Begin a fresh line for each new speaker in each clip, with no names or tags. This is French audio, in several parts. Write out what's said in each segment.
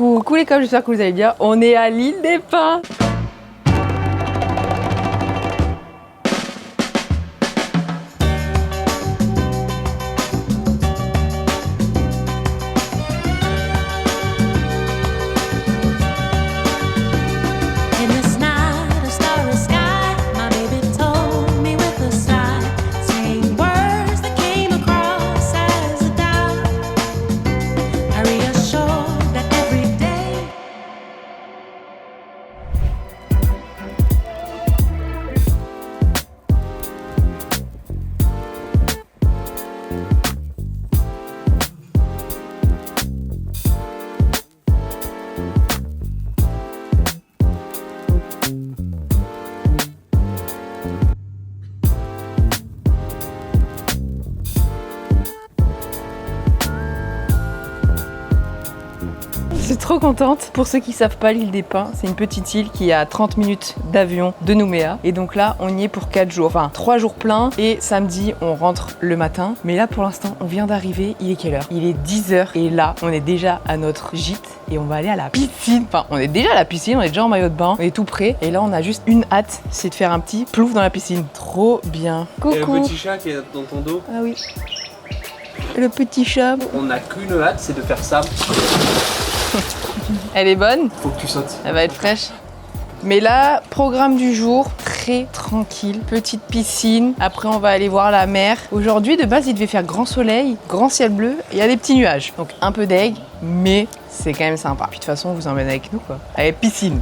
Coucou les copains, j'espère que vous allez bien. On est à l'île des Pins. Je suis trop contente. Pour ceux qui savent pas, l'île des Pins, c'est une petite île qui est à 30 minutes d'avion de Nouméa. Et donc là, on y est pour 4 jours, enfin 3 jours pleins. Et samedi, on rentre le matin. Mais là, pour l'instant, on vient d'arriver. Il est quelle heure? Il est 10h. Et là, on est déjà à notre gîte. Et on va aller à la piscine. Enfin, on est déjà à la piscine, on est déjà en maillot de bain. On est tout prêt. Et là, on a juste une hâte, c'est de faire un petit plouf dans la piscine. Trop bien. Coucou.
Et le petit chat qui est dans ton dos.
Ah oui. Le petit chat.
On n'a qu'une hâte, c'est de faire ça.
Elle est bonne?
Faut que tu sautes.
Elle va être fraîche. Mais là, programme du jour, très tranquille. Petite piscine. Après, on va aller voir la mer. Aujourd'hui, de base, il devait faire grand soleil, grand ciel bleu. Et il y a des petits nuages. Donc un peu d'aigle, mais c'est quand même sympa. Puis de toute façon, on vous emmène avec nous, quoi. Allez, piscine.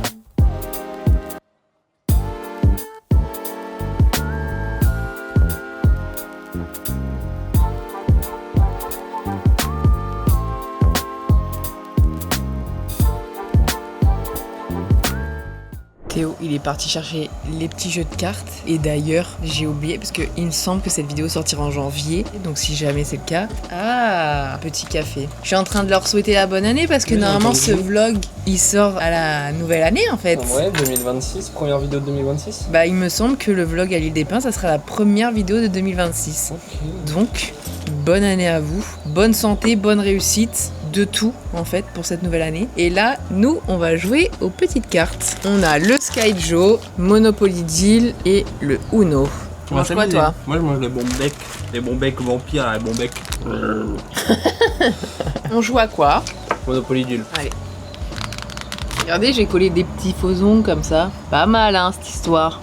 Théo, il est parti chercher les petits jeux de cartes. Et d'ailleurs, j'ai oublié parce qu'il me semble que cette vidéo sortira en janvier. Donc si jamais c'est le cas, petit café. Je suis en train de leur souhaiter la bonne année parce que normalement ce vlog, il sort à la nouvelle année en fait.
Ouais, 2026, première vidéo de 2026.
Bah il me semble que le vlog à l'île des Pins, ça sera la première vidéo de 2026.
Okay.
Donc, bonne année à vous. Bonne santé, bonne réussite. De tout en fait pour cette nouvelle année. Et là, nous, on va jouer aux petites cartes. On a le Skyjo, Monopoly Deal et le Uno. Tu manges quoi toi?
Moi je mange les bons becs. Les bons becs vampires, les bons becs.
On joue à quoi?
Monopoly Deal.
Allez. Regardez, j'ai collé des petits faux ongles comme ça. Pas mal hein cette histoire.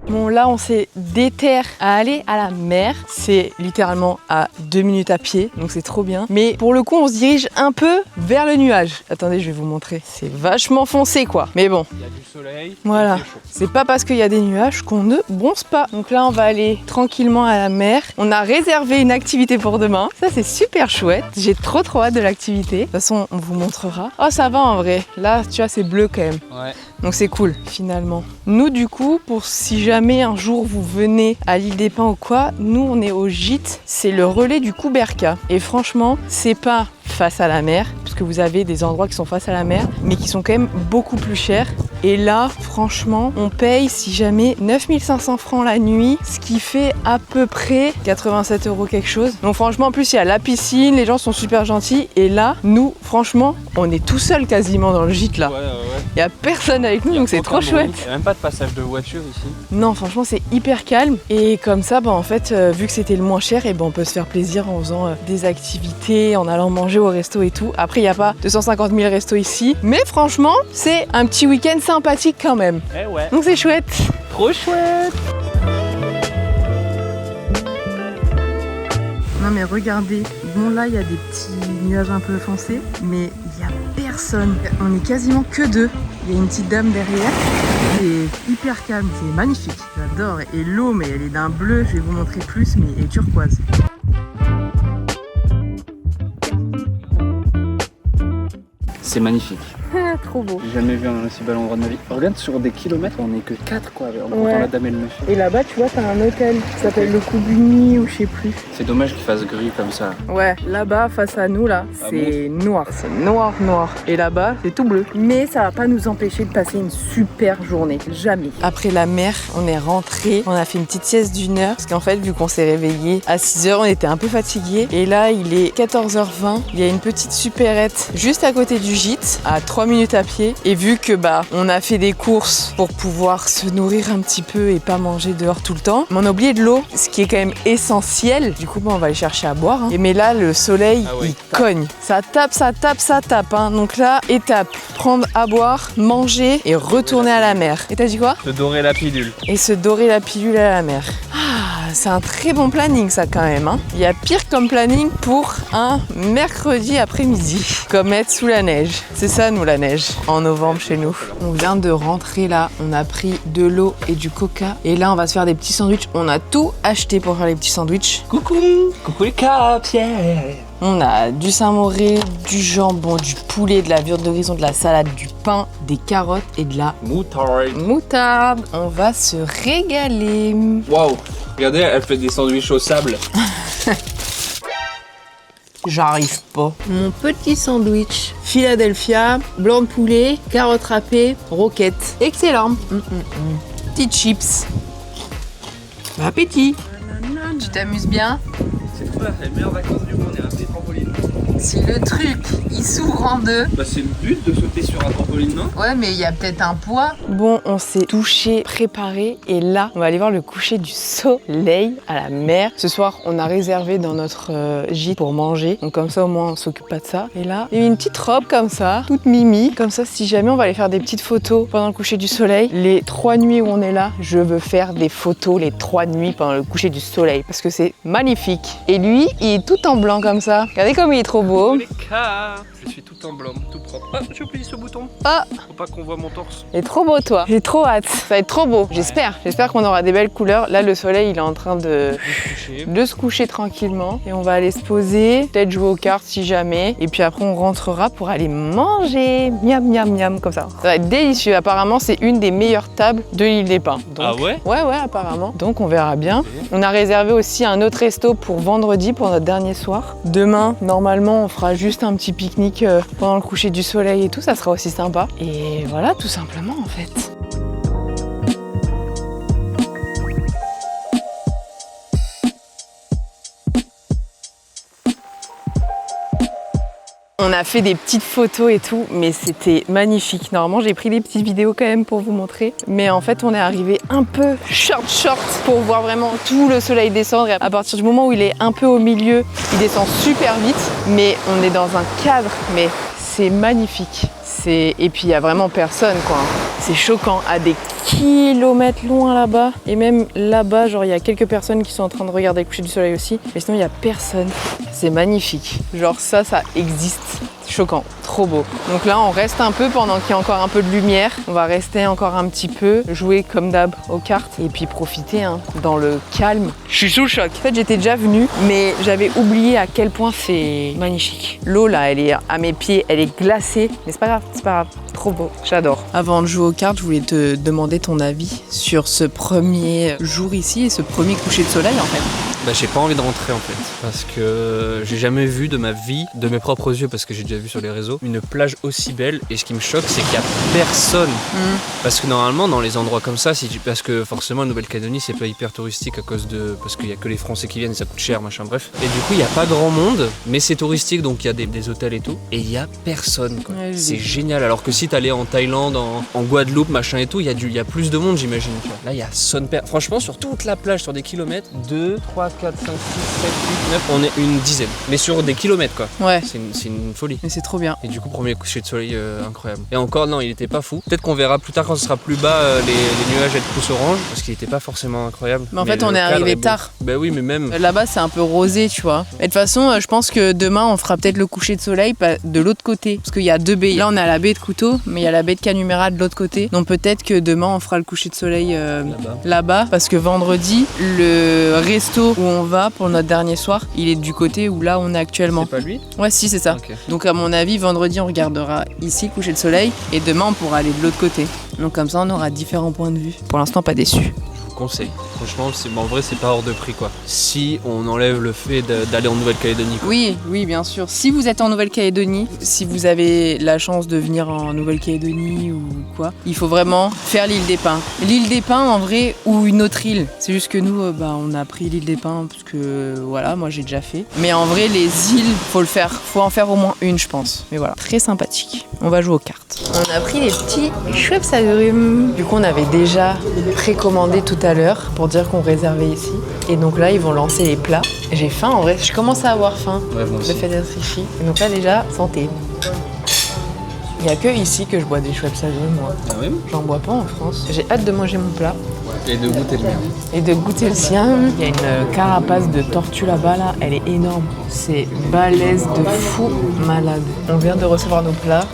Bon là on s'est déterre à aller à la mer, c'est littéralement à 2 minutes à pied, donc c'est trop bien. Mais pour le coup on se dirige un peu vers le nuage. Attendez, je vais vous montrer, c'est vachement foncé quoi. Mais bon,
il y a du soleil,
voilà, c'est pas parce qu'il y a des nuages qu'on ne bronze pas. Donc là on va aller tranquillement à la mer. On a réservé une activité pour demain, ça c'est super chouette. J'ai trop hâte de l'activité. De toute façon on vous montrera. Oh ça va en vrai, là tu vois c'est bleu quand même.
Ouais.
Donc c'est cool finalement. Nous du coup, pour si jamais un jour vous venez à l'île des Pins ou quoi, nous on est au gîte, c'est le relais du Couberca. Et franchement, c'est pas face à la mer, parce que vous avez des endroits qui sont face à la mer, mais qui sont quand même beaucoup plus chers. Et là, franchement, on paye si jamais 9500 francs la nuit, ce qui fait à peu près 87 € quelque chose. Donc franchement, en plus il y a la piscine, les gens sont super gentils. Et là, nous, franchement, on est tout seul quasiment dans le gîte là.
Ouais.
Il y a personne avec nous, donc c'est trop chouette.
Il n'y a même pas de passage de voiture ici.
Non, franchement, c'est hyper calme. Et comme ça, en fait, vu que c'était le moins cher, et on peut se faire plaisir en faisant des activités, en allant manger au resto et tout. Après, il n'y a pas 250 000 restos ici. Mais franchement, c'est un petit week-end sympathique quand même.
Eh ouais.
Donc c'est chouette.
Trop chouette.
Non mais regardez, bon là il y a des petits nuages un peu foncés, mais il n'y a personne. On est quasiment que deux. Il y a une petite dame derrière. C'est hyper calme, c'est magnifique. J'adore. Et l'eau, mais elle est d'un bleu, je vais vous montrer plus, mais elle est turquoise.
C'est magnifique.
trop beau.
J'ai jamais vu un aussi bel endroit de ma vie. Regarde, sur des kilomètres, on est que 4 quoi. En
Ouais.
comptant la dame et le monsieur.
Et là-bas, tu vois, t'as un hôtel qui s'appelle le Coubuni ou je sais plus.
C'est dommage qu'il fasse gris comme ça.
Ouais, là-bas, face à nous, là,
Ah
c'est noir. C'est noir, noir. Et là-bas, c'est tout bleu. Mais ça va pas nous empêcher de passer une super journée. Jamais. Après la mer, on est rentré. On a fait une petite sieste d'1 heure. Parce qu'en fait, vu qu'on s'est réveillé à 6 heures, on était un peu fatigués. Et là, il est 14h20. Il y a une petite supérette juste à côté du gîte, à 3 minutes à pied. Et vu que on a fait des courses pour pouvoir se nourrir un petit peu et pas manger dehors tout le temps, mais on a oublié de l'eau, ce qui est quand même essentiel. Du coup, on va aller chercher à boire. Et mais là, le soleil,
Ah ouais.
il cogne. Ça tape, ça tape, ça tape. Donc là, étape, prendre à boire, manger et retourner à la mer. Et t'as dit quoi?
Se dorer la pilule.
Et se dorer la pilule à la mer. Ah, c'est un très bon planning ça quand même. Il y a pire comme planning pour un mercredi après-midi. Comme être sous la neige. C'est ça nous la neige, en novembre chez nous. On vient de rentrer là, on a pris de l'eau et du coca. Et là on va se faire des petits sandwichs. On a tout acheté pour faire les petits sandwichs.
Coucou les caps, yeah.
On a du Saint-Mauré, du jambon, du poulet, de la viande de grison, de la salade, du pain, des carottes et de la moutarde. On va se régaler.
Waouh. Regardez, elle fait des sandwichs au sable.
J'arrive pas. Mon petit sandwich Philadelphia, blanc de poulet, carottes râpées, roquette. Excellent. Petites chips. Bon appétit. Tu t'amuses bien?
C'est quoi les meilleures vacances du monde, il y a un petit trampoline.
Si le truc, il s'ouvre en deux.
Bah c'est le but de sauter sur un trampoline, non?
Ouais, mais il y a peut-être un poids. Bon, on s'est touché, préparé. Et là, on va aller voir le coucher du soleil à la mer. Ce soir, on a réservé dans notre gîte pour manger. Donc comme ça, au moins, on s'occupe pas de ça. Et là, il y a une petite robe comme ça, toute mimi. Comme ça, si jamais on va aller faire des petites photos pendant le coucher du soleil. Les 3 nuits où on est là, je veux faire des photos les 3 nuits pendant le coucher du soleil. Parce que c'est magnifique. Et lui, il est tout en blanc comme ça. Regardez comme il est trop beau.
Les caps. Je suis tout en blanc, tout propre. Ah, j'ai oublié ce bouton.
Ah,
Faut pas qu'on voit mon torse.
il est trop beau toi. J'ai trop hâte. Ça va être trop beau. J'espère. J'espère qu'on aura des belles couleurs. Là, le soleil, il est en train de se coucher tranquillement. Et on va aller se poser, peut-être jouer aux cartes si jamais. Et puis après, on rentrera pour aller manger. Miam, miam, miam, comme ça. Ça va être délicieux. Apparemment, c'est une des meilleures tables de l'île des Pins. Donc,
Ah ouais?
Ouais, apparemment. Donc, on verra bien. On a réservé aussi un autre resto pour vendredi, pour notre dernier soir. Demain, normalement, on fera juste un petit pique-nique pendant le coucher du soleil et tout. Ça sera aussi sympa. Et voilà, tout simplement, en fait. On a fait des petites photos et tout, mais c'était magnifique. Normalement, j'ai pris des petites vidéos quand même pour vous montrer. Mais en fait, on est arrivé un peu short pour voir vraiment tout le soleil descendre. Et à partir du moment où il est un peu au milieu, il descend super vite. Mais on est dans un cadre, mais c'est magnifique. Et puis, il n'y a vraiment personne, quoi. C'est choquant. À des kilomètres loin là-bas. Et même là-bas, genre, il y a quelques personnes qui sont en train de regarder le coucher du soleil aussi. Mais sinon, il n'y a personne. C'est magnifique. Genre, ça existe. C'est choquant. Trop beau. Donc là, on reste un peu pendant qu'il y a encore un peu de lumière. On va rester encore un petit peu, jouer comme d'hab aux cartes et puis profiter dans le calme. Je suis sous le choc. En fait, j'étais déjà venue, mais j'avais oublié à quel point c'est magnifique. L'eau, là, elle est à mes pieds, elle est glacée. Mais c'est pas grave, c'est pas grave. Trop beau, j'adore. Avant de jouer aux cartes, je voulais te demander ton avis sur ce premier jour ici et ce premier coucher de soleil, en fait.
Bah j'ai pas envie de rentrer en fait, parce que j'ai jamais vu de ma vie, de mes propres yeux, parce que j'ai déjà vu sur les réseaux, une plage aussi belle. Et ce qui me choque, c'est qu'il y a personne. Parce que normalement dans les endroits comme ça, parce que forcément la Nouvelle-Calédonie c'est pas hyper touristique parce qu'il y a que les Français qui viennent et ça coûte cher, machin, bref. Et du coup il y a pas grand monde, mais c'est touristique, donc il y a des hôtels et tout, et il y a personne quoi.
Ouais,
c'est génial. Alors que si t'allais en Thaïlande, en Guadeloupe, machin et tout, il y a plus de monde, j'imagine. Tu vois. Là il y a franchement sur toute la plage, sur des kilomètres, 2, 3, 4, 5, 6, 7, 8, 9, on est une dizaine. Mais sur des kilomètres quoi.
Ouais.
C'est une folie.
Mais c'est trop bien.
Et du coup, premier coucher de soleil incroyable. Et encore, non, il était pas fou. Peut-être qu'on verra plus tard quand ce sera plus bas les nuages être plus orange, parce qu'il était pas forcément incroyable.
Mais en fait, on est arrivé tard.
Bah oui, mais même.
Là-bas, c'est un peu rosé, tu vois. Mais de toute façon, je pense que demain, on fera peut-être le coucher de soleil de l'autre côté. Parce qu'il y a 2 baies. Là, on a la baie de Couteau, mais il y a la baie de Canumera de l'autre côté. Donc peut-être que demain, on fera le coucher de soleil là-bas. Parce que vendredi, le resto où on va pour notre dernier soir, il est du côté où là on est actuellement.
C'est pas lui?
Ouais, si, c'est ça.
Ok.
Donc à mon avis, vendredi on regardera ici coucher le soleil et demain on pourra aller de l'autre côté. Donc comme ça on aura différents points de vue. Pour l'instant pas déçu.
Conseil. Franchement, en vrai, c'est pas hors de prix quoi. Si on enlève le fait d'aller en Nouvelle-Calédonie.
Oui, bien sûr. Si vous êtes en Nouvelle-Calédonie, si vous avez la chance de venir en Nouvelle-Calédonie ou quoi, il faut vraiment faire l'île des Pins. L'île des Pins en vrai ou une autre île. C'est juste que nous, on a pris l'île des Pins parce que voilà, moi j'ai déjà fait. Mais en vrai, les îles, faut en faire au moins une, je pense. Mais voilà, très sympathique. On va jouer aux cartes. On a pris les petits Schweppes agrumes. Du coup, on avait déjà précommandé tout à l'heure pour dire qu'on réservait ici. Et donc là, ils vont lancer les plats. J'ai faim en vrai, je commence à avoir faim.
Ouais, moi aussi.
Le fait d'être ici. Et donc là, déjà, santé. Il n'y a que ici que je bois des Schweppes agrumes, moi.
Ah oui?
J'en bois pas en France. J'ai hâte de manger mon plat.
Et de goûter le mien.
Et de goûter le sien. Il y a une carapace de tortue là-bas, là. Elle est énorme. C'est balèze de fou malade. On vient de recevoir nos plats.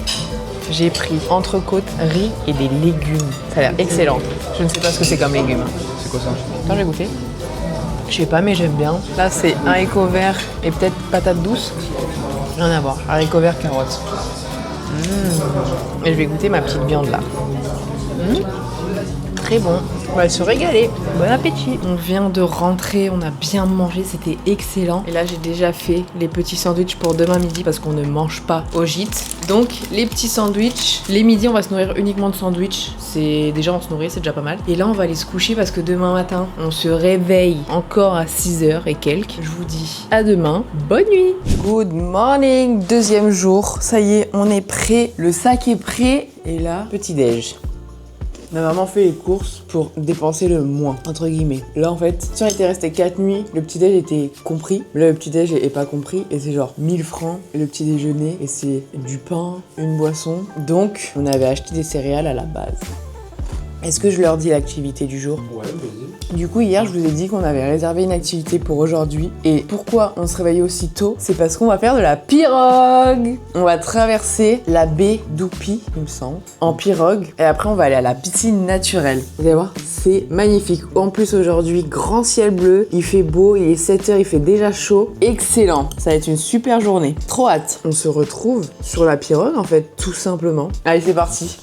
J'ai pris entrecôte, riz et des légumes. Ça a l'air excellent. Je ne sais pas ce que c'est comme légumes.
C'est quoi ça?
Attends, je vais goûter. Je sais pas, mais j'aime bien. Là, c'est haricots verts et peut-être patates douces. Rien à voir. Haricots verts, carottes. Et je vais goûter ma petite viande là. Très bon. On va se régaler. Bon appétit. On vient de rentrer, on a bien mangé, c'était excellent. Et là, j'ai déjà fait les petits sandwichs pour demain midi parce qu'on ne mange pas au gîte. Donc, les petits sandwichs. Les midis, on va se nourrir uniquement de sandwichs. C'est déjà, on se nourrit, c'est déjà pas mal. Et là, on va aller se coucher parce que demain matin, on se réveille encore à 6h et quelques. Je vous dis à demain. Bonne nuit. Good morning. Deuxième jour. Ça y est, on est prêt. Le sac est prêt. Et là, petit déj. On a vraiment fait les courses pour dépenser le moins, entre guillemets. Là, en fait, si on était resté 4 nuits, le petit-déj était compris. Mais là, le petit-déj est pas compris. Et c'est genre 1000 francs le petit déjeuner. Et c'est du pain, une boisson. Donc, on avait acheté des céréales à la base. Est-ce que je leur dis l'activité du jour?
Ouais, vas-y.
Du coup, hier, je vous ai dit qu'on avait réservé une activité pour aujourd'hui. Et pourquoi on se réveillait aussi tôt? C'est parce qu'on va faire de la pirogue. On va traverser la baie d'Oupi, il me semble, en pirogue. Et après, on va aller à la piscine naturelle. Vous allez voir, c'est magnifique. En plus, aujourd'hui, grand ciel bleu. Il fait beau, il est 7h, il fait déjà chaud. Excellent. Ça va être une super journée. Trop hâte. On se retrouve sur la pirogue, en fait, tout simplement. Allez, c'est parti.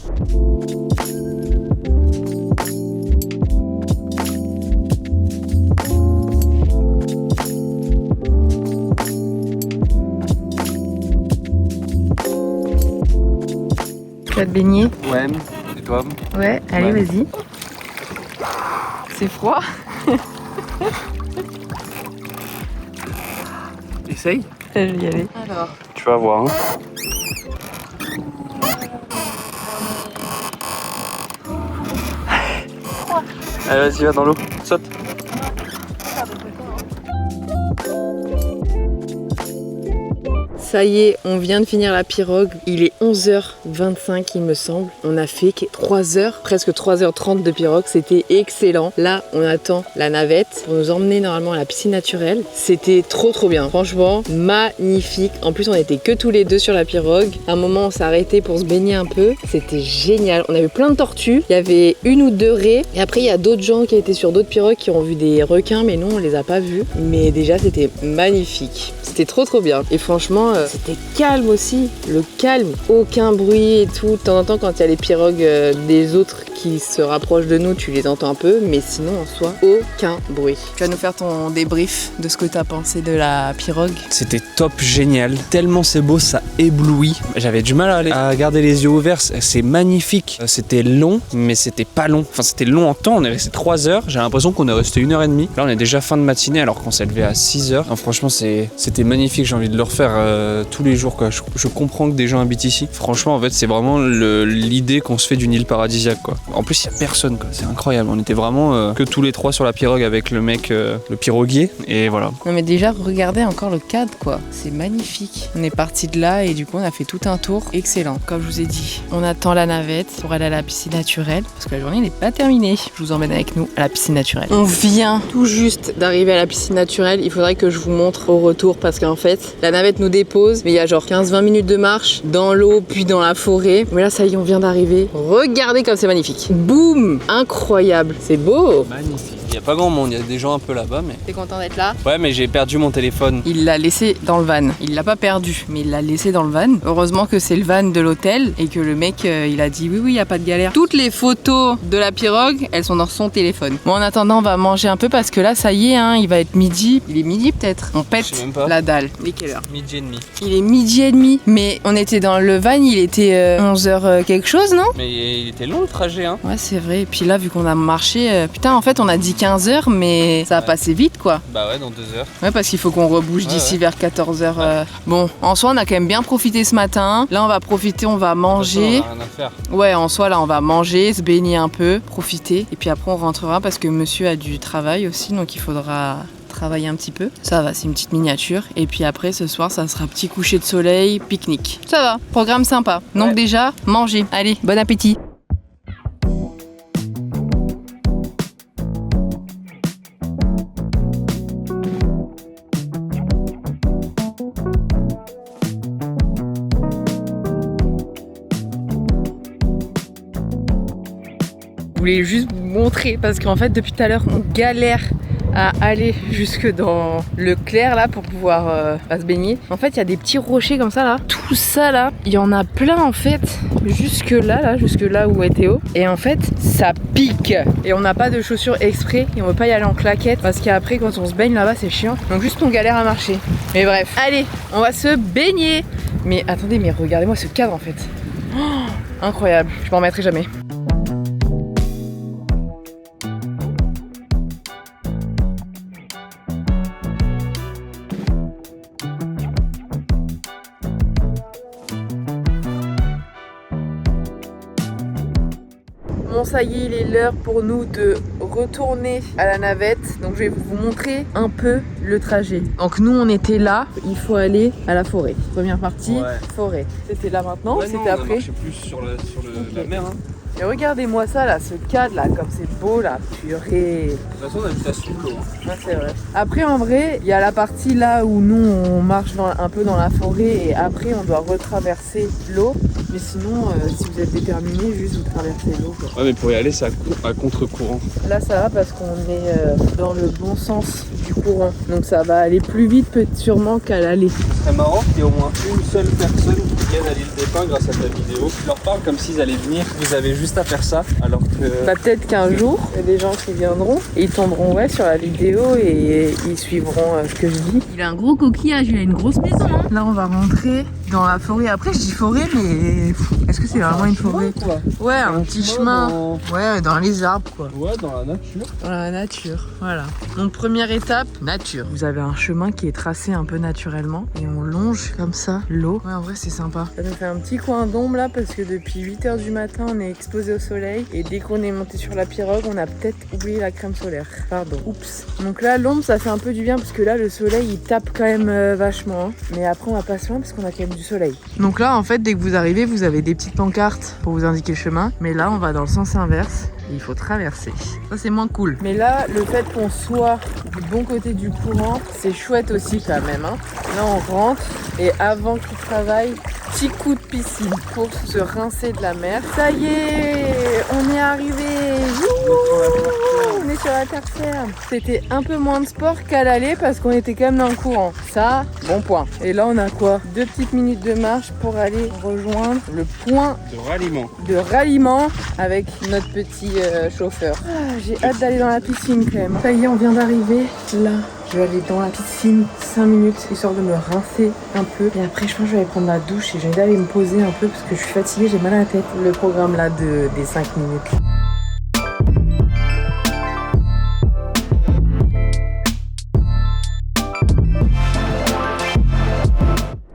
Tu vas te baigner?
Ouais, et toi?
Ouais, allez,
Ouais.
vas-y. C'est froid?
Essaye.
Je vais y aller. Alors,
Tu vas voir. Hein. Allez, vas-y, va dans l'eau. Saute.
ça y est, on vient de finir la pirogue. Il est 11h25, il me semble. On a fait 3 heures, presque 3h30 de pirogue. C'était excellent. Là, on attend la navette pour nous emmener normalement à la piscine naturelle. C'était trop bien. Franchement, magnifique. En plus, on était que tous les deux sur la pirogue. À un moment, on s'est arrêté pour se baigner un peu. C'était génial. On a vu plein de tortues. Il y avait 1 ou 2 raies. Et après, il y a d'autres gens qui étaient sur d'autres pirogues qui ont vu des requins, mais nous, on les a pas vus. Mais déjà, c'était magnifique. C'était trop bien. Et franchement, c'était calme aussi. Le calme. Aucun bruit et tout. De temps en temps, quand il y a les pirogues des autres qui se rapprochent de nous, tu les entends un peu. Mais sinon, en soi, aucun bruit. Tu vas nous faire ton débrief de ce que tu as pensé de la pirogue.
C'était top, génial. Tellement c'est beau, ça éblouit. J'avais du mal à garder les yeux ouverts. C'est magnifique. C'était long, mais c'était pas long. Enfin, c'était long en temps. On est resté 3 heures. J'ai l'impression qu'on est resté 1h30. Là, on est déjà fin de matinée alors qu'on s'est levé à 6h. Non, franchement, c'était magnifique. J'ai envie de le refaire tous les jours, quoi. Je comprends que des gens habitent ici. Franchement, en fait, c'est vraiment l'idée qu'on se fait d'une île paradisiaque, quoi. En plus, il n'y a personne, quoi. C'est incroyable. On était vraiment que tous les trois sur la pirogue avec le mec, le piroguier. Et voilà.
Non, mais déjà, regardez encore le cadre, quoi. C'est magnifique. On est parti de là et du coup, on a fait tout un tour. Excellent. Comme je vous ai dit, on attend la navette pour aller à la piscine naturelle parce que la journée n'est pas terminée. Je vous emmène avec nous à la piscine naturelle. On vient tout juste d'arriver à la piscine naturelle. Il faudrait que je vous montre au retour parce qu'en fait, la navette nous dépose, mais il y a genre 15-20 minutes de marche dans l'eau, puis dans la forêt. Mais là, ça y est, on vient d'arriver. Regardez comme c'est magnifique. Boum! Incroyable. C'est beau.
Magnifique. Il y a pas grand monde, il y a des gens un peu là-bas, mais...
T'es content d'être là?
Ouais, mais j'ai perdu mon téléphone.
Il l'a laissé dans le van. Il l'a pas perdu, mais il l'a laissé dans le van. Heureusement que c'est le van de l'hôtel et que le mec, il a dit oui, y a pas de galère. Toutes les photos de la pirogue, elles sont dans son téléphone. Bon, en attendant, on va manger un peu parce que là, ça y est, hein, il va être midi. Il est midi peut-être. On pète
Je sais même pas.
la dalle. Il est quelle heure?
Midi et demi.
Il est midi et demi. Mais on était dans le van, il était 11h quelque chose, non?
Mais il était long le trajet, hein.
Ouais, c'est vrai. Et puis là, vu qu'on a marché, putain, en fait, on a dit 15h, mais ça a passé vite, quoi.
Bah ouais, dans 2 heures.
Ouais, parce qu'il faut qu'on rebouge d'ici vers 14h. Bon, en soi, on a quand même bien profité ce matin. Là, on va profiter, on va manger.
On a rien à faire.
Ouais, en soi, là, on va manger, se baigner un peu, profiter. Et puis après, on rentrera parce que monsieur a du travail aussi, donc il faudra travailler un petit peu. Ça va, c'est une petite miniature. Et puis après, ce soir, ça sera petit coucher de soleil, pique-nique. Ça va, programme sympa. Donc déjà, manger. Allez, bon appétit. Je voulais juste vous montrer parce qu'en fait depuis tout à l'heure on galère à aller jusque dans le clair là pour pouvoir se baigner. En fait il y a des petits rochers comme ça là. Tout ça là, il y en a plein en fait jusque là où est Théo. Et en fait ça pique. Et on n'a pas de chaussures exprès et on veut pas y aller en claquettes parce qu'après quand on se baigne là-bas c'est chiant. Donc juste on galère à marcher. Mais bref, allez, on va se baigner. Mais attendez, mais regardez-moi ce cadre en fait. Oh, incroyable, je m'en remettrai jamais. Bon, ça y est, il est l'heure pour nous de retourner à la navette. Donc je vais vous montrer un peu le trajet. Donc nous on était là, il faut aller à la forêt. Première partie, forêt. C'était là maintenant, c'était après.
On a marché plus sur la mer. Hein.
Et regardez-moi ça là, ce cadre là, comme c'est beau là, purée.
De toute façon, on a vu ça sous l'eau.
Ouais, c'est vrai. Après, en vrai, il y a la partie là où nous on marche un peu dans la forêt et après on doit retraverser l'eau. Mais sinon, si vous êtes déterminé, juste vous traversez l'eau.
Ouais, mais pour y aller, c'est à contre-courant.
Là, ça va parce qu'on est dans le bon sens du courant. Donc ça va aller plus vite sûrement qu'à l'aller.
Ce serait marrant qu'il y ait au moins une seule personne qui vienne à l'île des Pins grâce à ta vidéo. Tu leur parles comme s'ils allaient venir. Vous avez juste à faire ça, alors que...
Bah, peut-être qu'un jour, il y a des gens qui viendront et ils tomberont sur la vidéo et ils suivront ce que je dis. Il a un gros coquillage, il a une grosse maison. Hein. Là, on va rentrer dans la forêt. Après, je dis forêt, mais est-ce que c'est vraiment une forêt
quoi?
Ouais, un petit chemin. Ouais, dans les arbres, quoi.
Ouais, dans la nature.
Dans la nature, voilà. Donc, première étape, nature. Vous avez un chemin qui est tracé un peu naturellement et on longe comme ça l'eau. Ouais, en vrai, c'est sympa. Ça nous fait un petit coin d'ombre là parce que depuis 8h du matin, on est exposé au soleil et dès qu'on est monté sur la pirogue, on a peut-être oublié la crème solaire. Pardon. Oups. Donc là, l'ombre, ça fait un peu du bien parce que là, le soleil, il tape quand même vachement. Hein. Mais après, on va pas se loin parce qu'on a quand même du soleil. Donc là, en fait, dès que vous arrivez, vous avez des petites pancartes pour vous indiquer le chemin. Mais là, on va dans le sens inverse. Il faut traverser. Ça, c'est moins cool. Mais là, le fait qu'on soit du bon côté du courant, c'est chouette aussi quand même. Hein. Là, on rentre et avant qu'il travaille, petit coup de piscine pour se rincer de la mer. Ça y est, on est arrivé. On est sur la terre ferme. C'était un peu moins de sport qu'à l'aller parce qu'on était quand même dans le courant. Ça, bon point. Et là, on a quoi? 2 petites minutes de marche pour aller rejoindre le point de ralliement avec notre petit chauffeur. Ah, j'ai hâte d'aller dans la piscine quand même. Ça y est, on vient d'arriver. Là, je vais aller dans la piscine 5 minutes histoire de me rincer un peu. Et après, je pense que je vais aller prendre ma douche et j'ai envie d'aller me poser un peu parce que je suis fatiguée, j'ai mal à la tête. Le programme là des 5 minutes.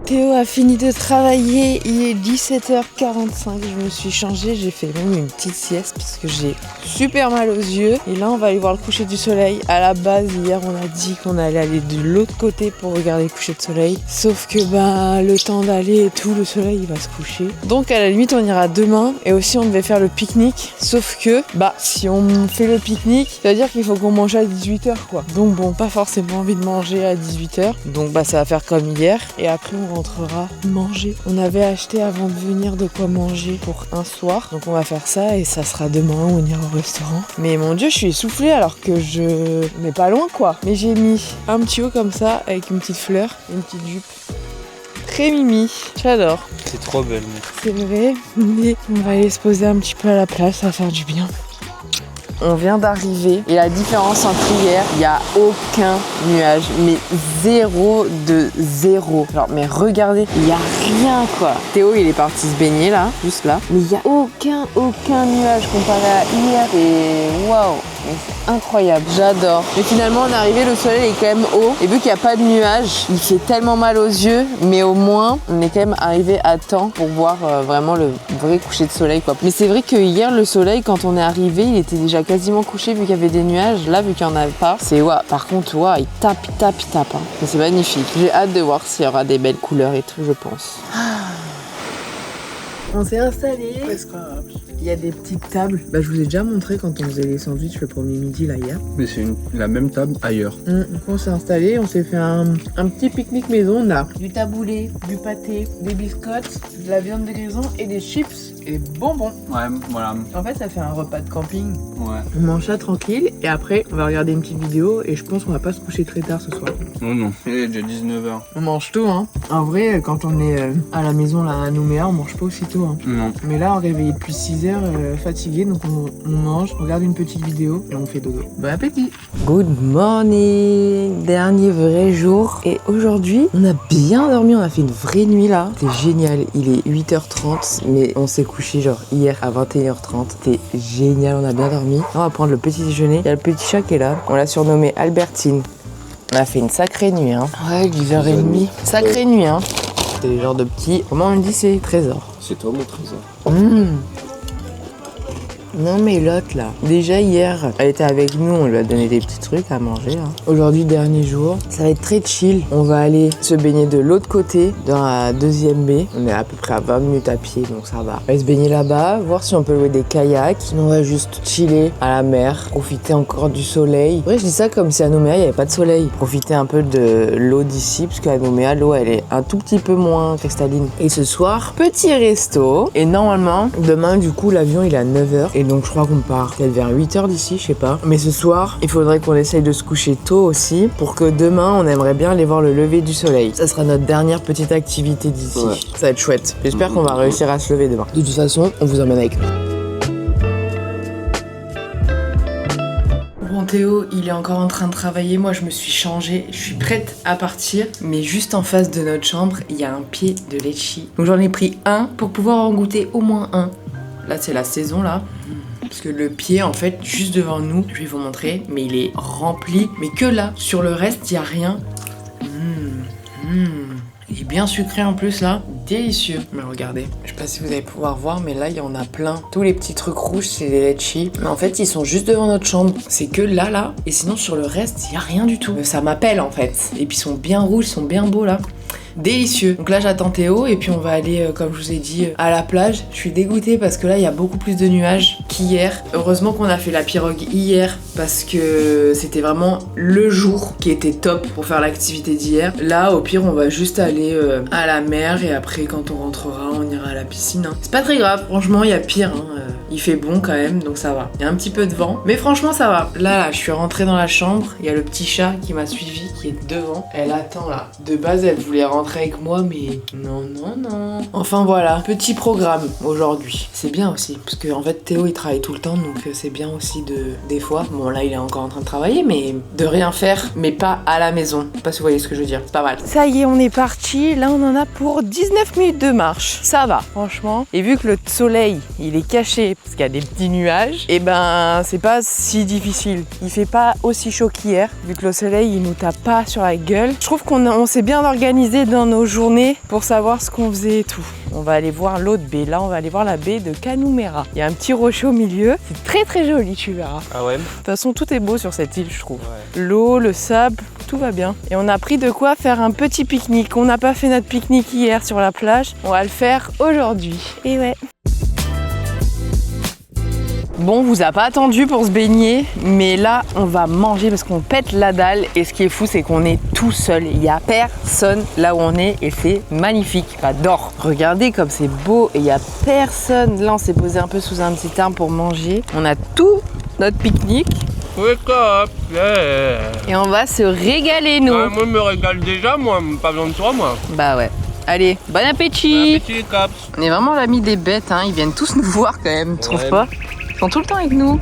Théo a fini de travailler, il est 17h45, je me suis changée, j'ai fait même une petite sieste parce que j'ai super mal aux yeux. Et là on va aller voir le coucher du soleil. À la base hier on a dit qu'on allait aller de l'autre côté pour regarder le coucher de soleil. Sauf que le temps d'aller et tout, le soleil il va se coucher. Donc à la limite on ira demain et aussi on devait faire le pique-nique. Sauf que si on fait le pique-nique, ça veut dire qu'il faut qu'on mange à 18h quoi. Donc bon, pas forcément envie de manger à 18h. Donc ça va faire comme hier et après on rentrera, manger. On avait acheté avant de venir de quoi manger pour un soir. Donc on va faire ça et ça sera demain où on ira au restaurant. Mais mon Dieu, je suis essoufflée alors que je... Mais pas loin quoi. Mais j'ai mis un petit haut comme ça avec une petite fleur, une petite jupe. Très mimi, j'adore.
C'est trop belle, mec.
C'est vrai, mais on va aller se poser un petit peu à la plage, ça va faire du bien. On vient d'arriver et la différence entre hier, il n'y a aucun nuage, mais zéro de zéro. Genre, mais regardez, il n'y a rien quoi. Théo, il est parti se baigner là, juste là, mais il n'y a aucun nuage comparé à hier et waouh. Mais c'est incroyable, j'adore. Mais finalement, on est arrivé, le soleil est quand même haut. Et vu qu'il n'y a pas de nuages, il fait tellement mal aux yeux. Mais au moins, on est quand même arrivé à temps pour voir vraiment le vrai coucher de soleil, quoi. Mais c'est vrai que hier, le soleil, quand on est arrivé, il était déjà quasiment couché vu qu'il y avait des nuages. Là, vu qu'il n'y en avait pas, c'est waouh. Par contre, waouh, il tape. Hein. C'est magnifique. J'ai hâte de voir s'il y aura des belles couleurs et tout, je pense. On s'est installé. Il y a des petites tables. Bah, je vous ai déjà montré quand on faisait les sandwichs le premier midi là hier.
Mais c'est la même table ailleurs.
Donc on s'est installé, on s'est fait un petit pique-nique maison. On a du taboulé, du pâté, des biscottes, de la viande de grison et des chips et bonbons.
Ouais, voilà.
En fait, ça fait un repas de camping.
Ouais.
On mange ça tranquille et après, on va regarder une petite vidéo et je pense qu'on va pas se coucher très tard ce soir.
Oh non, il est déjà 19h.
On mange tôt, hein. En vrai, quand on est à la maison là à Nouméa, on mange pas aussitôt, hein.
Non.
Mais là, on est réveillé depuis 6h, fatigué, donc on mange, on regarde une petite vidéo et on fait dodo. Bon appétit! Good morning! Dernier vrai jour. Et aujourd'hui, on a bien dormi, on a fait une vraie nuit là. C'était génial. Il est 8h30, mais on s'est couché genre hier à 21h30. C'était génial, on a bien dormi. Là, on va prendre le petit déjeuner. Il y a le petit chat qui est là. On l'a surnommé Albertine. On a fait une sacrée nuit, hein. Ouais, 10h30. Sacrée nuit, hein. C'est le genre de petit... Comment on dit, c'est trésor.
C'est toi mon trésor.
Non mais l'autre là, déjà hier, elle était avec nous, on lui a donné des petits trucs à manger là. Aujourd'hui, dernier jour, ça va être très chill. On va aller se baigner de l'autre côté, dans la deuxième baie. On est à peu près à 20 minutes à pied, donc ça va. On va se baigner là-bas, voir si on peut louer des kayaks. Sinon on va juste chiller à la mer, profiter encore du soleil. En vrai, je dis ça comme si à Nouméa, il n'y avait pas de soleil. Profiter un peu de l'eau d'ici, parce qu'à Nouméa, l'eau, elle est un tout petit peu moins cristalline. Et ce soir, petit resto. Et normalement, demain, du coup, l'avion, il est à 9h. Et donc je crois qu'on part peut-être vers 8h d'ici, je sais pas. Mais ce soir, il faudrait qu'on essaye de se coucher tôt aussi pour que demain, on aimerait bien aller voir le lever du soleil. Ça sera notre dernière petite activité d'ici. Ouais. Ça va être chouette. J'espère qu'on va réussir à se lever demain. De toute façon, on vous emmène avec nous. Bon, Théo, il est encore en train de travailler. Moi, je me suis changée. Je suis prête à partir. Mais juste en face de notre chambre, il y a un pied de litchi. Donc j'en ai pris un pour pouvoir en goûter au moins un. Là, c'est la saison, là. Parce que le pied, en fait, juste devant nous, je vais vous montrer, mais il est rempli. Mais que là, sur le reste, il n'y a rien. Il est bien sucré en plus, là. Délicieux. Mais regardez, je sais pas si vous allez pouvoir voir, mais là, il y en a plein. Tous les petits trucs rouges, c'est des litchis. Mais en fait, ils sont juste devant notre chambre. C'est que là. Et sinon, sur le reste, il n'y a rien du tout. Ça m'appelle, en fait. Et puis, ils sont bien rouges, ils sont bien beaux, là. Délicieux. Donc là j'attends Théo et puis on va aller comme je vous ai dit à la plage. Je suis dégoûtée parce que là il y a beaucoup plus de nuages qu'hier. Heureusement qu'on a fait la pirogue hier parce que c'était vraiment le jour qui était top pour faire l'activité d'hier. Là au pire on va juste aller à la mer et après quand on rentrera on ira à la piscine, hein. C'est pas très grave, franchement il y a pire, hein. Il fait bon quand même donc ça va. Il y a un petit peu de vent mais franchement ça va. Là je suis rentrée dans la chambre, il y a le petit chat qui m'a suivi qui est devant. Elle attend là. De base elle voulait rentrer avec moi mais non. Enfin voilà, petit programme aujourd'hui. C'est bien aussi parce que en fait Théo il travaille tout le temps donc c'est bien aussi des fois. Bon là il est encore en train de travailler mais de rien faire mais pas à la maison. Je sais pas si vous voyez ce que je veux dire, c'est pas mal. Ça y est on est parti, là on en a pour 19 minutes de marche. Ça va franchement. Et vu que le soleil il est caché parce qu'il y a des petits nuages, et ben c'est pas si difficile. Il fait pas aussi chaud qu'hier vu que le soleil il nous tape pas sur la gueule. Je trouve qu'on s'est bien organisé dans nos journées pour savoir ce qu'on faisait et tout. On va aller voir l'autre baie. Là, on va aller voir la baie de Kanumera. Il y a un petit rocher au milieu. C'est très très joli, tu verras.
Ah ouais?
De toute façon, tout est beau sur cette île, je trouve. Ouais. L'eau, le sable, tout va bien. Et on a pris de quoi faire un petit pique-nique. On n'a pas fait notre pique-nique hier sur la plage. On va le faire aujourd'hui. Et ouais. Bon, on vous a pas attendu pour se baigner, mais là, on va manger parce qu'on pète la dalle. Et ce qui est fou, c'est qu'on est tout seul. Il y a personne là où on est et c'est magnifique. J'adore. Regardez comme c'est beau et il y a personne. Là, on s'est posé un peu sous un petit arbre pour manger. On a tout notre pique-nique.
Wake up, yeah.
Et on va se régaler, nous.
Moi, je me régale déjà, moi, pas besoin de toi, moi.
Bah ouais. Allez, bon appétit.
Bon appétit, les caps.
On est vraiment l'ami des bêtes, hein. Ils viennent tous nous voir quand même, tu trouves pas? Ils sont tout le temps avec nous.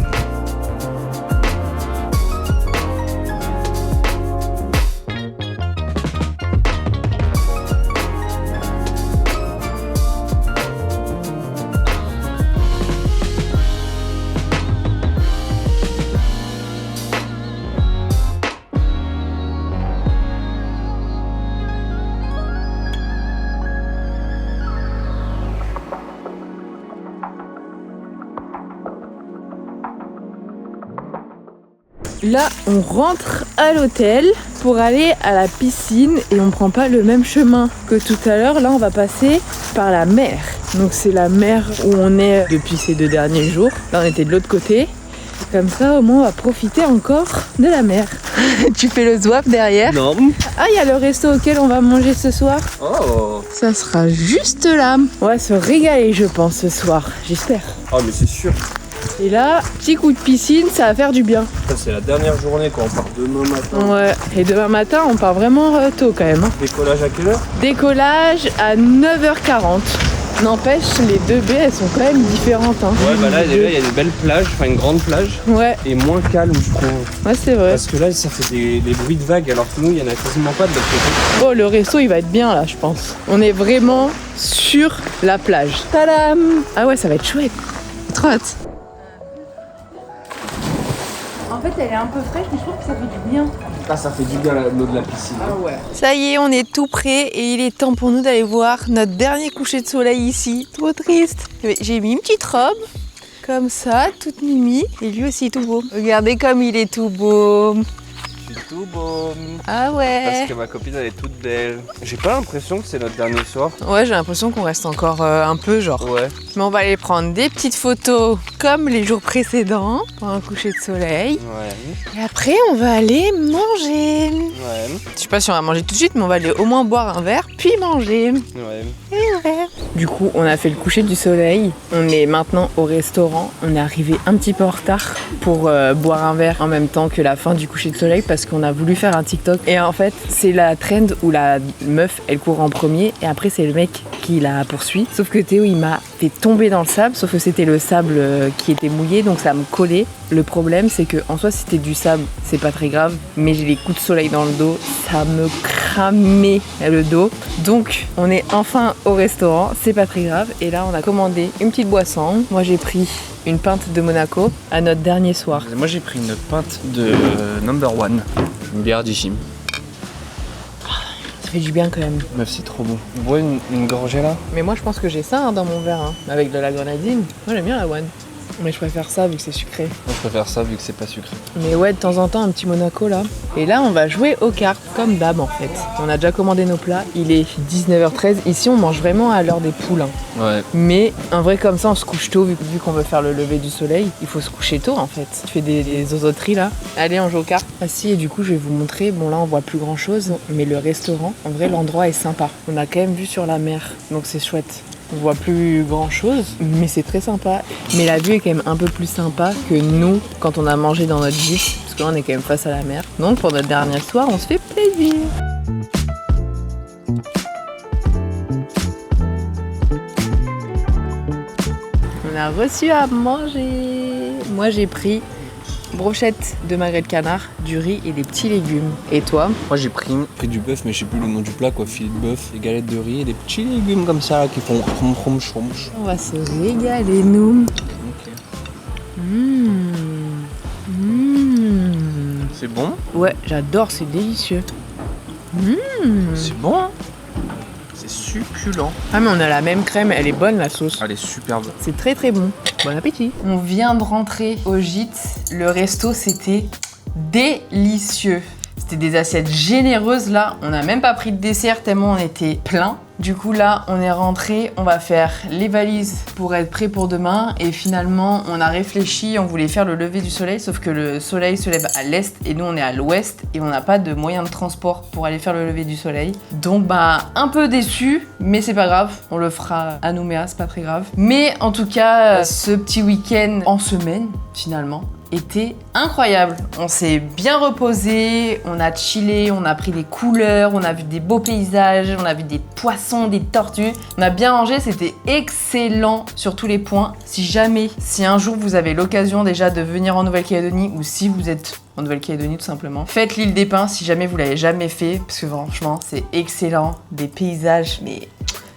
Là, on rentre à l'hôtel pour aller à la piscine et on prend pas le même chemin que tout à l'heure. Là, on va passer par la mer. Donc c'est la mer où on est depuis ces 2 derniers jours. Là, on était de l'autre côté. Comme ça, au moins, on va profiter encore de la mer. Tu fais le zouave derrière?
Non.
Ah, il y a le resto auquel on va manger ce soir.
Oh.
Ça sera juste là. On va se régaler, je pense, ce soir. J'espère.
Oh, mais c'est sûr.
Et là, petit coup de piscine, ça va faire du bien.
Ça, c'est la dernière journée quand on part demain matin.
Ouais, et demain matin, on part vraiment tôt quand même.
Décollage à quelle heure?
Décollage à 9h40. N'empêche, les 2 baies, elles sont quand même différentes. Hein.
Ouais, bah là, déjà, il y a une belle plage, enfin une grande plage.
Ouais,
Et moins calme, je trouve.
ouais c'est vrai.
Parce que là, ça fait des bruits de vagues, alors que nous, il y en a quasiment pas de l'autre côté.
Oh, le resto, il va être bien là, je pense. On est vraiment sur la plage. Tadam! Ah ouais, ça va être chouette. J'ai trop hâte. En fait, elle est un peu fraîche, mais je trouve que ça fait du bien.
Là, ça fait du bien l'eau de la piscine.
Ah ouais. Ça y est, on est tout prêt et il est temps pour nous d'aller voir notre dernier coucher de soleil ici. Trop triste. J'ai mis une petite robe, comme ça, toute mimi. Et lui aussi tout beau. Regardez comme il est tout beau.
Je suis tout beau.
Ah ouais.
Parce que ma copine, elle est toute belle. J'ai pas l'impression que c'est notre dernier soir.
Ouais, j'ai l'impression qu'on reste encore un peu genre.
Ouais.
Mais on va aller prendre des petites photos comme les jours précédents pour un coucher de soleil.
Ouais.
Et après, on va aller manger.
Ouais.
Je sais pas si on va manger tout de suite, mais on va aller au moins boire un verre, puis manger.
Ouais.
Du coup, on a fait le coucher du soleil. On est maintenant au restaurant. On est arrivé un petit peu en retard pour boire un verre en même temps que la fin du coucher de soleil parce qu'on a voulu faire un TikTok. Et en fait, c'est la trend où la meuf, elle court en premier et après, c'est le mec qui la poursuit. Sauf que Théo, il m'a fait tomber dans le sable, sauf que c'était le sable qui était mouillé, donc ça me collait. Le problème, c'est que en soi, si c'était du sable, c'est pas très grave, mais j'ai les coups de soleil dans le dos, ça me cramait le dos. Donc, on est enfin au restaurant, c'est pas très grave. Et là, on a commandé une petite boisson. Moi, j'ai pris une pinte de Monaco à notre dernier soir.
Moi, j'ai pris une pinte de Number One, une bière d'Ichim.
Ça fait du bien quand même.
Meuf, c'est trop bon. Vous voyez une gorgée là?
Mais moi, je pense que j'ai ça dans mon verre, hein, avec de la grenadine. Moi, j'aime bien la One. Mais je préfère ça vu que c'est sucré.
Moi, je préfère ça vu que c'est pas sucré.
Mais ouais, de temps en temps, un petit Monaco là. Et là, on va jouer aux cartes, comme d'hab en fait. On a déjà commandé nos plats. Il est 19h13. Ici, on mange vraiment à l'heure des poules. Hein.
Ouais.
Mais en vrai, comme ça, on se couche tôt. Vu qu'on veut faire le lever du soleil, il faut se coucher tôt en fait. Tu fais des zozoteries là. Allez, on joue aux cartes. Ah si, et du coup, je vais vous montrer. Bon, là, on voit plus grand chose. Mais le restaurant, en vrai, l'endroit est sympa. On a quand même vue sur la mer. Donc c'est chouette. On voit plus grand chose, mais c'est très sympa. Mais la vue est quand même un peu plus sympa que nous quand on a mangé dans notre gîte, parce que là on est quand même face à la mer. Donc pour notre dernier soir, on se fait plaisir. On a reçu à manger. Moi j'ai pris brochette de magret de canard, du riz et des petits légumes. Et toi?
Moi, j'ai pris du bœuf, mais je sais plus le nom du plat, quoi. Filet de bœuf, des galettes de riz et des petits légumes comme ça qui font chrom.
On va se régaler, nous.
Ok. C'est bon?
Ouais, j'adore, c'est délicieux.
C'est bon, hein? C'est succulent.
Ah mais on a la même crème, elle est bonne la sauce.
Elle est superbe.
C'est très très bon. Bon appétit. On vient de rentrer au gîte. Le resto c'était délicieux. C'était des assiettes généreuses là. On n'a même pas pris de dessert tellement on était plein. Du coup là on est rentré, on va faire les valises pour être prêt pour demain et finalement on a réfléchi, on voulait faire le lever du soleil sauf que le soleil se lève à l'est et nous on est à l'ouest et on n'a pas de moyen de transport pour aller faire le lever du soleil. Donc un peu déçu mais c'est pas grave, on le fera à Nouméa, c'est pas très grave. Mais en tout cas ce petit week-end en semaine finalement était incroyable. On s'est bien reposé, on a chillé, on a pris des couleurs, on a vu des beaux paysages, on a vu des poissons, des tortues. On a bien mangé, c'était excellent sur tous les points. Si un jour vous avez l'occasion déjà de venir en Nouvelle-Calédonie ou si vous êtes en Nouvelle-Calédonie tout simplement, faites l'île des Pins si jamais vous l'avez jamais fait parce que franchement c'est excellent, des paysages mais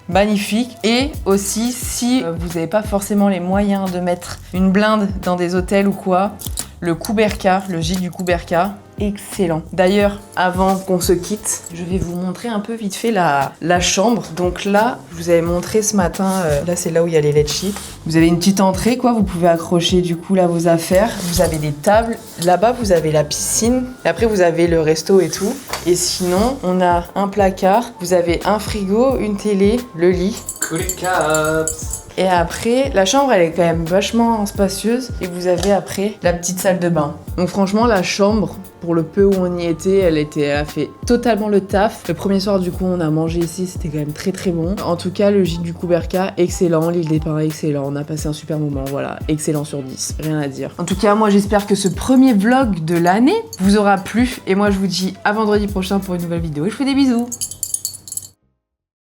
magnifique. Et aussi si vous n'avez pas forcément les moyens de mettre une blinde dans des hôtels ou quoi, le Couberca, le gîte du Couberca, excellent. D'ailleurs, avant qu'on se quitte, je vais vous montrer un peu vite fait la chambre. Donc là, je vous avais montré ce matin, là c'est là où il y a les letchis. Vous avez une petite entrée quoi, vous pouvez accrocher du coup là vos affaires. Vous avez des tables, là-bas vous avez la piscine, et après vous avez le resto et tout. Et sinon, on a un placard, vous avez un frigo, une télé, le lit.
Cool caps.
Et après, la chambre elle est quand même vachement spacieuse et vous avez après la petite salle de bain. Donc franchement la chambre, pour le peu où on y était, elle a fait totalement le taf. Le premier soir du coup on a mangé ici, c'était quand même très très bon. En tout cas le gîte du Couberca, excellent, l'île des Pins, excellent, on a passé un super moment, voilà, excellent sur 10, rien à dire. En tout cas moi j'espère que ce premier vlog de l'année vous aura plu et moi je vous dis à vendredi prochain pour une nouvelle vidéo et je vous fais des bisous.